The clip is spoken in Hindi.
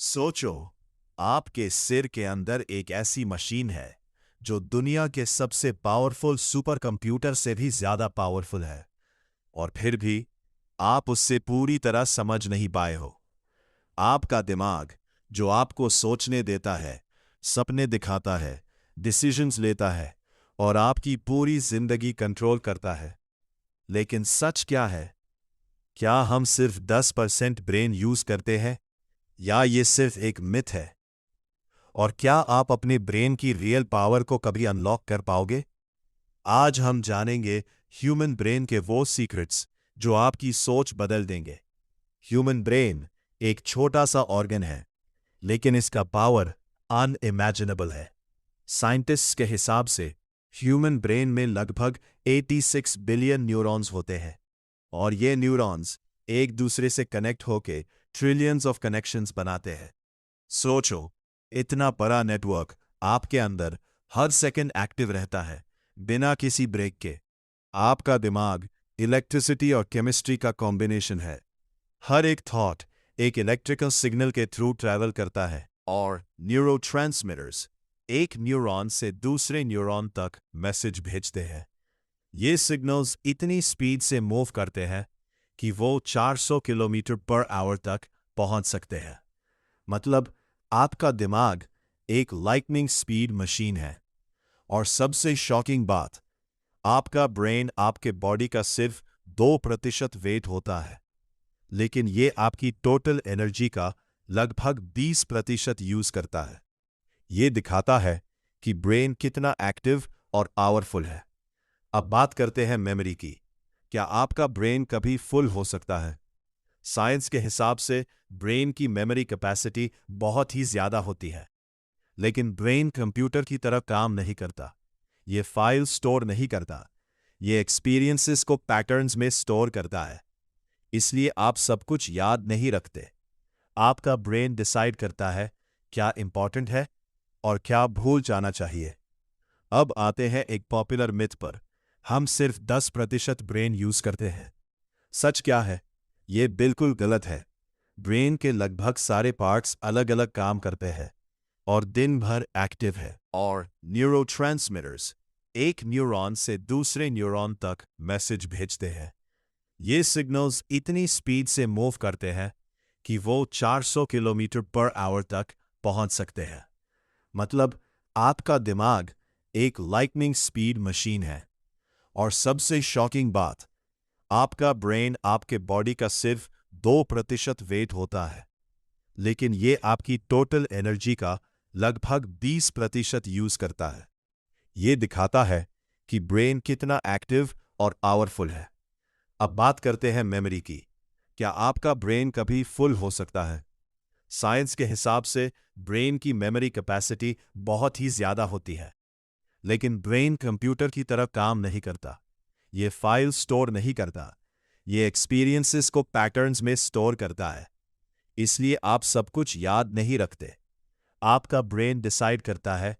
सोचो, आपके सिर के अंदर एक ऐसी मशीन है जो दुनिया के सबसे पावरफुल सुपर कंप्यूटर से भी ज्यादा पावरफुल है, और फिर भी आप उससे पूरी तरह समझ नहीं पाए हो। आपका दिमाग, जो आपको सोचने देता है, सपने दिखाता है, डिसीजंस लेता है और आपकी पूरी जिंदगी कंट्रोल करता है। लेकिन सच क्या है? क्या हम सिर्फ 10% ब्रेन यूज करते हैं, या ये सिर्फ एक मिथ है? और क्या आप अपने ब्रेन की रियल पावर को कभी अनलॉक कर पाओगे? आज हम जानेंगे ह्यूमन ब्रेन के वो सीक्रेट्स जो आपकी सोच बदल देंगे। ह्यूमन ब्रेन एक छोटा सा ऑर्गन है, लेकिन इसका पावर अनइमेजिनेबल है। साइंटिस्ट्स के हिसाब से ह्यूमन ब्रेन में लगभग 86 बिलियन न्यूरॉन्स होते हैं, और ये न्यूरॉन्स एक दूसरे से कनेक्ट होके ट्रिलियंस ऑफ कनेक्शंस बनाते हैं। सोचो, इतना बड़ा नेटवर्क आपके अंदर हर सेकंड एक्टिव रहता है, बिना किसी ब्रेक के। आपका दिमाग इलेक्ट्रिसिटी और केमिस्ट्री का कॉम्बिनेशन है। हर एक थॉट एक इलेक्ट्रिकल सिग्नल के थ्रू ट्रैवल करता है, और न्यूरोट्रांसमीटर्स एक न्यूरॉन से दूसरे न्यूरॉन तक मैसेज भेजते हैं। ये सिग्नल्स इतनी स्पीड से मूव करते हैं कि वो 400 किलोमीटर पर आवर तक पहुंच सकते हैं। मतलब, आपका दिमाग एक लाइटनिंग स्पीड मशीन है। और सबसे शॉकिंग बात, आपका ब्रेन आपके बॉडी का सिर्फ 2% वेट होता है, लेकिन ये आपकी टोटल एनर्जी का लगभग 20% यूज करता है। ये दिखाता है कि ब्रेन कितना एक्टिव और पावरफुल है। अब बात करते हैं मेमोरी की। क्या आपका ब्रेन कभी फुल हो सकता है? साइंस के हिसाब से ब्रेन की मेमोरी कैपेसिटी बहुत ही ज्यादा होती है, लेकिन ब्रेन कंप्यूटर की तरह काम नहीं करता। ये फाइल स्टोर नहीं करता, ये एक्सपीरियंसेस को पैटर्न्स में स्टोर करता है। इसलिए आप सब कुछ याद नहीं रखते। आपका ब्रेन डिसाइड करता है क्या इंपॉर्टेंट है और क्या भूल जाना चाहिए। अब आते हैं एक पॉपुलर मिथ पर, हम सिर्फ 10% ब्रेन यूज करते हैं। सच क्या है? ये बिल्कुल गलत है। ब्रेन के लगभग सारे पार्ट्स अलग अलग काम करते हैं और दिन भर एक्टिव है। और न्यूरोट्रांसमीटर्स एक न्यूरॉन से दूसरे न्यूरॉन तक मैसेज भेजते हैं। ये सिग्नल्स इतनी स्पीड से मूव करते हैं कि वो 400 किलोमीटर पर आवर तक पहुंच सकते हैं। मतलब, आपका दिमाग एक लाइटनिंग स्पीड मशीन है। और सबसे शॉकिंग बात, आपका ब्रेन आपके बॉडी का सिर्फ 2% वेट होता है, लेकिन ये आपकी टोटल एनर्जी का लगभग 20% यूज करता है। ये दिखाता है कि ब्रेन कितना एक्टिव और पावरफुल है। अब बात करते हैं मेमोरी की। क्या आपका ब्रेन कभी फुल हो सकता है? साइंस के हिसाब से ब्रेन की मेमोरी कैपेसिटी बहुत ही ज्यादा होती है, लेकिन ब्रेन कंप्यूटर की तरह काम नहीं करता। ये फाइल स्टोर नहीं करता, ये एक्सपीरियंसेस को पैटर्न्स में स्टोर करता है। इसलिए आप सब कुछ याद नहीं रखते। आपका ब्रेन डिसाइड करता है